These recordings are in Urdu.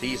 30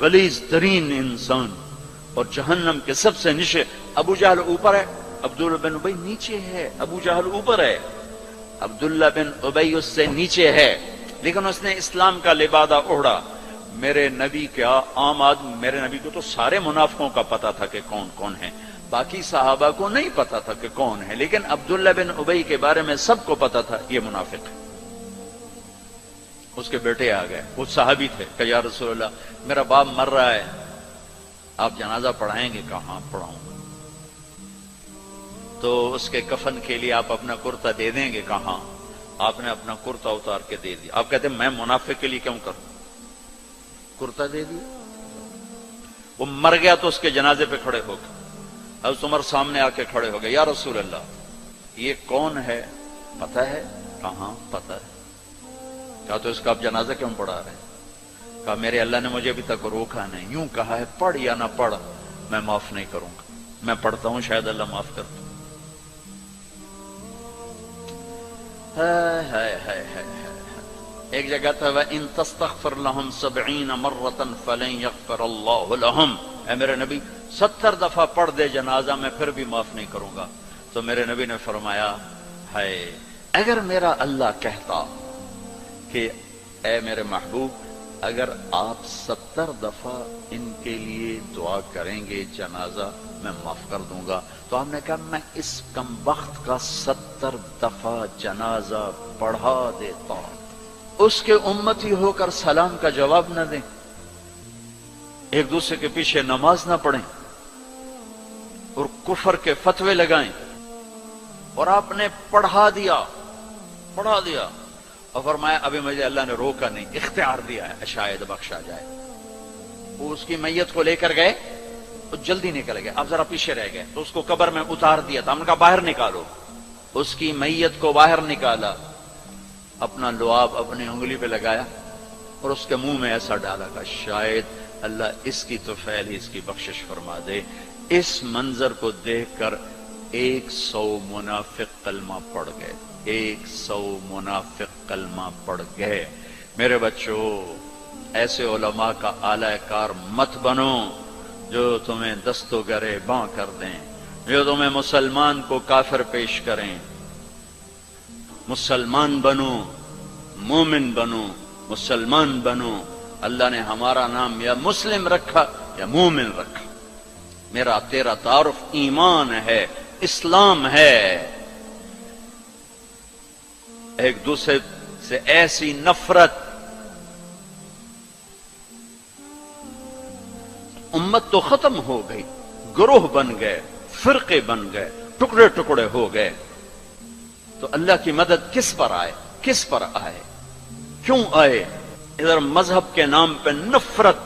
غلیظ ترین انسان، اور جہنم کے سب سے نیچے ابو جہل اوپر ہے، عبداللہ بن ابی نیچے ہے، ابو جہل اوپر ہے، عبداللہ بن ابی اس سے نیچے ہے، لیکن اس نے اسلام کا لبادہ اوڑھا۔ میرے نبی کیا عام آدمی، میرے نبی کو تو سارے منافقوں کا پتا تھا کہ کون کون ہیں، باقی صحابہ کو نہیں پتا تھا کہ کون ہے، لیکن عبداللہ بن ابی کے بارے میں سب کو پتا تھا یہ منافق ہے۔ اس کے بیٹے آ گئے، وہ صحابی تھے، کہ یا رسول اللہ میرا باپ مر رہا ہے، آپ جنازہ پڑھائیں گے؟ کہاں پڑھاؤں گا؟ تو اس کے کفن کے لیے آپ اپنا کرتا دے دیں گے؟ کہاں؟ آپ نے اپنا کرتا اتار کے دے دیا۔ آپ کہتے ہیں میں منافق کے لیے کیوں کروں؟ کرتا دے دیا۔ وہ مر گیا تو اس کے جنازے پہ کھڑے ہو گئے، حضرت عمر سامنے آ کے کھڑے ہو گئے، یا رسول اللہ یہ کون ہے پتہ ہے؟ کہاں پتہ ہے؟ کہا تو اس کا آپ جنازہ کیوں پڑھا رہے ہیں؟ کہا میرے اللہ نے مجھے ابھی تک روکا نہیں، یوں کہا ہے پڑھ یا نہ پڑھ میں معاف نہیں کروں گا، میں پڑھتا ہوں شاید اللہ معاف کر دے۔ ایک جگہ تھا وَإِن تَسْتَغْفِرْ لَهُمْ 70 مَرَّةً فَلَن يَغْفِرَ اللَّهُ لَهُمْ، اے میرے نبی 70 دفعہ پڑھ دے جنازہ میں پھر بھی معاف نہیں کروں گا۔ تو میرے نبی نے فرمایا ہے اگر میرا اللہ کہتا کہ اے میرے محبوب اگر آپ 70 دفعہ ان کے لیے دعا کریں گے جنازہ میں معاف کر دوں گا، تو آپ نے کہا میں اس کم وقت کا 70 دفعہ جنازہ پڑھا دیتا، اس کے امتی ہو کر سلام کا جواب نہ دیں، ایک دوسرے کے پیچھے نماز نہ پڑھیں اور کفر کے فتوے لگائیں، اور آپ نے پڑھا دیا اور فرمایا ابھی مجھے اللہ نے روکا نہیں، اختیار دیا ہے شاید بخشا جائے۔ وہ اس کی میت کو لے کر گئے تو جلدی نکل گئے، اب ذرا پیچھے رہ گئے تو اس کو قبر میں اتار دیا تھا، ہم نے کہا باہر نکالو، اس کی میت کو باہر نکالا، اپنا لعاب اپنی انگلی پہ لگایا اور اس کے منہ میں ایسا ڈالا کہ شاید اللہ اس کی تو فعل ہی اس کی بخشش فرما دے۔ اس منظر کو دیکھ کر 100 منافق کلمہ پڑھ گئے، 100 منافق کلمہ پڑھ گئے۔ میرے بچوں ایسے علماء کا اعلی کار مت بنو جو تمہیں دست و گرے باں کر دیں، جو تمہیں مسلمان کو کافر پیش کریں۔ مسلمان بنو، مومن بنو، مسلمان بنو۔ اللہ نے ہمارا نام یا مسلم رکھا یا مومن رکھا، میرا تیرا تعارف ایمان ہے، اسلام ہے۔ ایک دوسرے سے ایسی نفرت، امت تو ختم ہو گئی، گروہ بن گئے، فرقے بن گئے، ٹکڑے ٹکڑے ہو گئے۔ تو اللہ کی مدد کس پر آئے؟ کس پر آئے؟ کیوں آئے؟ ادھر مذہب کے نام پہ نفرت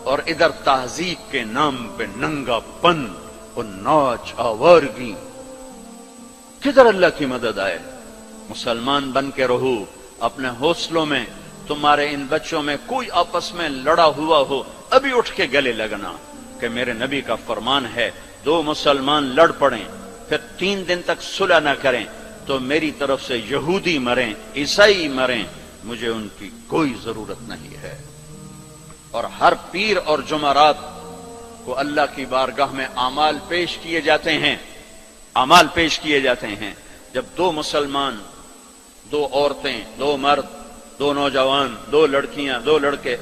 اور ادھر تہذیب کے نام پہ ننگا پن اور ناچ آوارگی، کدھر اللہ کی مدد آئے؟ مسلمان بن کے رہو، اپنے حوصلوں میں تمہارے ان بچوں میں کوئی آپس میں لڑا ہوا ہو ابھی اٹھ کے گلے لگنا، کہ میرے نبی کا فرمان ہے 2 مسلمان لڑ پڑیں پھر 3 دن تک صلح نہ کریں تو میری طرف سے یہودی مریں عیسائی مریں، مجھے ان کی کوئی ضرورت نہیں ہے۔ اور ہر پیر اور جمعرات کو اللہ کی بارگاہ میں اعمال پیش کیے جاتے ہیں، اعمال پیش کیے جاتے ہیں۔ جب 2 مسلمان، 2 عورتیں، 2 مرد، 2 نوجوان، 2 لڑکیاں، 2 لڑکے،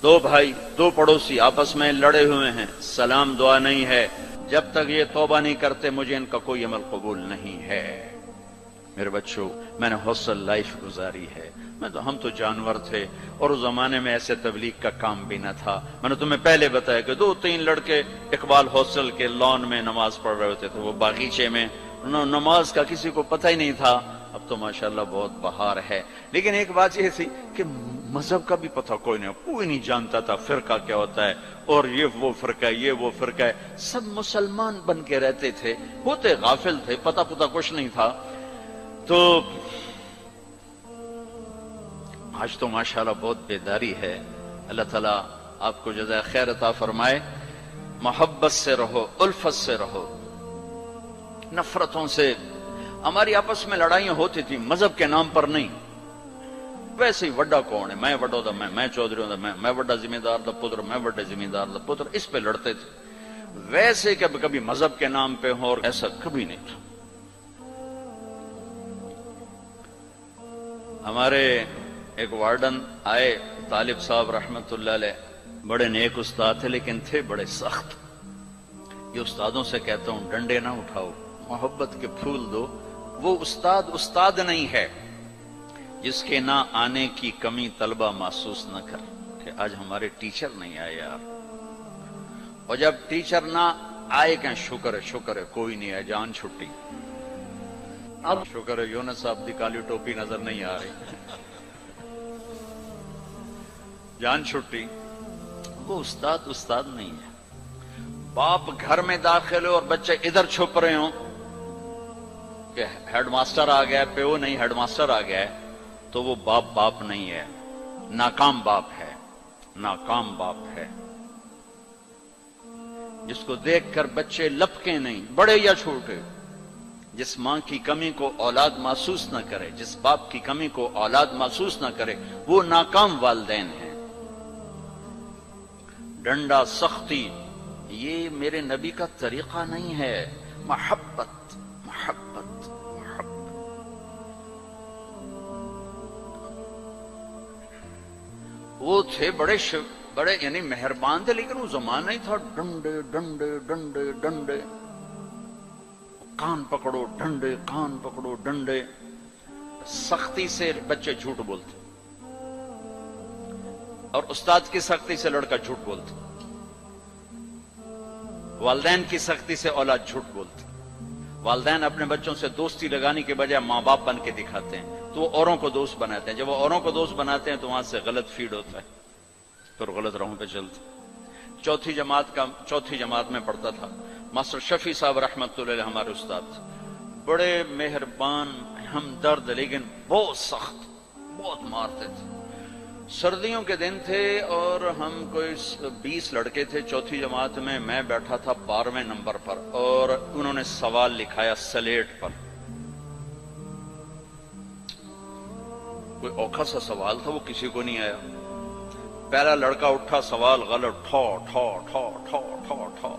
2 بھائی، 2 پڑوسی آپس میں لڑے ہوئے ہیں، سلام دعا نہیں ہے، جب تک یہ توبہ نہیں کرتے مجھے ان کا کوئی عمل قبول نہیں ہے۔ میرے بچوں میں نے حوصل لائف گزاری ہے، ہم تو جانور تھے اور اس زمانے میں ایسے تبلیغ کا کام بھی نہ تھا۔ میں نے تمہیں پہلے بتایا کہ 2-3 لڑکے اقبال حوصل کے لان میں نماز پڑھ رہے ہوتے تھے، وہ باغیچے میں، نماز کا کسی کو پتہ ہی نہیں تھا۔ اب تو ماشاءاللہ بہت بہار ہے، لیکن ایک بات یہ تھی کہ مذہب کا بھی پتہ کوئی نہیں جانتا تھا، فرقہ کیا ہوتا ہے، اور یہ وہ فرقہ ہے، یہ وہ فرقہ ہے، سب مسلمان بن کے رہتے تھے، ہوتے غافل تھے، پتہ کچھ نہیں تھا۔ تو آج تو ماشاءاللہ بہت بیداری ہے۔ اللہ تعالیٰ آپ کو جزائے خیر عطا فرمائے۔ محبت سے رہو، الفت سے رہو، نفرتوں سے۔ ہماری آپس میں لڑائیاں ہوتی تھی، مذہب کے نام پر نہیں، ویسے ہی وڈا کون ہے، میں وڈا دا میں چودھری ہوں، میں وڈا ذمہ دار دا پتر، میں وڈے ذمہ دار دا پتر، اس پہ لڑتے تھے. ویسے کہ کبھی مذہب کے نام پہ ہو، اور ایسا کبھی نہیں تھا. ہمارے ایک وارڈن آئے، طالب صاحب رحمت اللہ علیہ، بڑے نیک استاد تھے لیکن تھے بڑے سخت. یہ استادوں سے کہتا ہوں ڈنڈے نہ اٹھاؤ، محبت کے پھول دو. وہ استاد نہیں ہے جس کے نہ آنے کی کمی طلبہ محسوس نہ کر کہ آج ہمارے ٹیچر نہیں آئے یار. اور جب ٹیچر نہ آئے کہ شکر ہے کوئی نہیں ہے، جان چھٹی. اب شکر ہے یونس صاحب دی کالی ٹوپی نظر نہیں آ رہی، جان چھٹی. وہ استاد نہیں ہے. باپ گھر میں داخل ہو اور بچے ادھر چھپ رہے ہوں کہ ہیڈ ماسٹر آ گیا، پیو نہیں ہیڈ ماسٹر آ گیا ہے، تو وہ باپ نہیں ہے، ناکام باپ ہے. ناکام باپ ہے جس کو دیکھ کر بچے لپکیں نہیں، بڑے یا چھوٹے. جس ماں کی کمی کو اولاد محسوس نہ کرے، جس باپ کی کمی کو اولاد محسوس نہ کرے، وہ ناکام والدین ہیں. ڈنڈا، سختی، یہ میرے نبی کا طریقہ نہیں ہے. محبت محبت محبت. وہ تھے بڑے یعنی مہربان تھے، لیکن وہ زمانہ ہی تھا ڈنڈے ڈنڈے ڈنڈے ڈنڈے. کان پکڑو ڈنڈے، کان پکڑو ڈنڈے. سختی سے بچے جھوٹ بولتے، اور استاد کی سختی سے لڑکا جھوٹ بولتا. والدین کی سختی سے اولاد جھوٹ بولتی. والدین اپنے بچوں سے دوستی لگانے کے بجائے ماں باپ بن کے دکھاتے ہیں، تو وہ اوروں کو دوست بناتے ہیں. جب وہ اوروں کو دوست بناتے ہیں تو وہاں سے غلط فیڈ ہوتا ہے، پھر غلط راہوں پہ چلتے. چوتھی جماعت میں پڑھتا تھا. ماسٹر شفیع صاحب رحمت اللہ علیہ ہمارے استاد تھے. بڑے مہربان، ہمدرد، لیکن بہت سخت، بہت مارتے تھے. سردیوں کے دن تھے اور ہم کوئی 20 لڑکے تھے چوتھی جماعت میں. میں بیٹھا تھا 12ویں نمبر پر، اور انہوں نے سوال لکھایا سلیٹ پر. کوئی اوکھا سا سوال تھا، وہ کسی کو نہیں آیا. پہلا لڑکا اٹھا، سوال غلط، ٹھو ٹھو ٹھو ٹھو ٹھو ٹھو.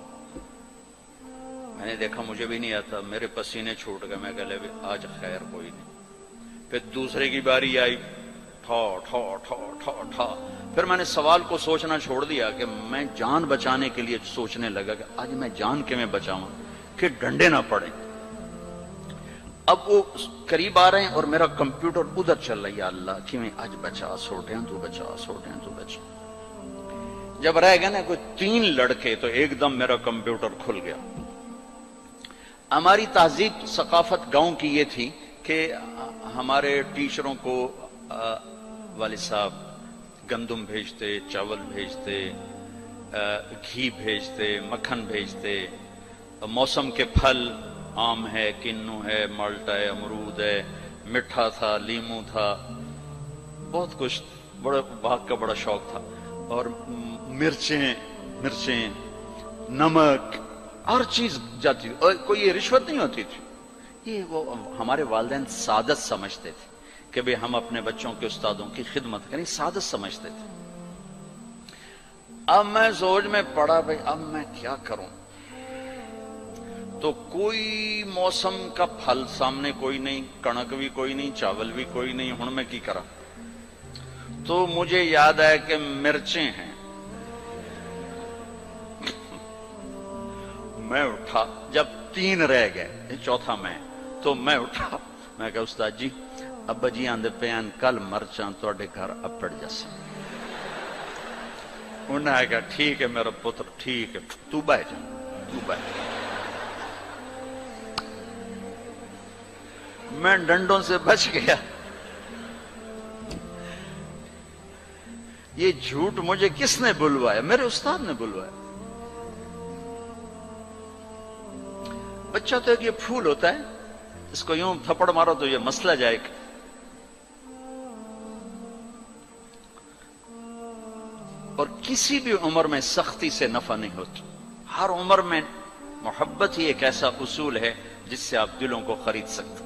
میں نے دیکھا مجھے بھی نہیں آتا، میرے پسینے چھوٹ گئے. میں کہہ لے آج خیر کوئی نہیں. پھر دوسرے کی باری آئی، ٹھو ٹھو ٹھو ٹھو ٹھو. پھر میں نے سوال کو سوچنا چھوڑ دیا کہ میں جان بچانے کے لیے سوچنے لگا کہ آج میں جان کے میں بچاؤں کہ ڈنڈے نہ پڑیں. اب وہ قریب آ رہے ہیں اور میرا کمپیوٹر ادھر چل رہا ہے، یا اللہ کہ میں آج بچا سوٹے ہیں تو بچا، سوٹے ہیں تو بچا. جب رہ گئے نا کوئی 3 لڑکے تو ایک دم میرا کمپیوٹر کھل گیا. ہماری تہذیب ثقافت گاؤں کی یہ تھی کہ ہمارے ٹیچروں کو والد صاحب گندم بھیجتے، چاول بھیجتے، گھی بھیجتے، مکھن بھیجتے. موسم کے پھل، آم ہے، کنو ہے، مالٹا ہے، امرود ہے، مٹھا تھا، لیمو تھا، بہت کچھ. بڑا باغ کا بڑا شوق تھا. اور مرچیں، نمک، ہر چیز جاتی تھی. اور کوئی یہ رشوت نہیں ہوتی تھی. یہ وہ ہمارے والدین سعادت سمجھتے تھے کہ بھئی ہم اپنے بچوں کے استادوں کی خدمت کریں، سعادت سمجھتے تھے. اب میں سوچ میں پڑا بھئی اب میں کیا کروں. تو کوئی موسم کا پھل سامنے کوئی نہیں، کنک بھی کوئی نہیں، چاول بھی کوئی نہیں. ہن میں کی کرا؟ تو مجھے یاد آیا کہ مرچیں ہیں. میں اٹھا، جب 3 رہ گئے، چوتھا میں، تو میں اٹھا. میں کہا استاد جی ابا جی آندے پیان کل مرچاں توڑے گھر اپڑ جیسا. انہوں نے کہا ٹھیک ہے میرا پتر، ٹھیک ہے، تو بہ جا، تو بہ جا. میں ڈنڈوں سے بچ گیا. یہ جھوٹ مجھے کس نے بلوایا؟ میرے استاد نے بلوایا. بچہ تو ایک یہ پھول ہوتا ہے، اس کو یوں تھپڑ مارو تو یہ مسئلہ جائے گا. اور کسی بھی عمر میں سختی سے نفع نہیں ہوتا. ہر عمر میں محبت ہی ایک ایسا اصول ہے جس سے آپ دلوں کو خرید سکتے.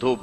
2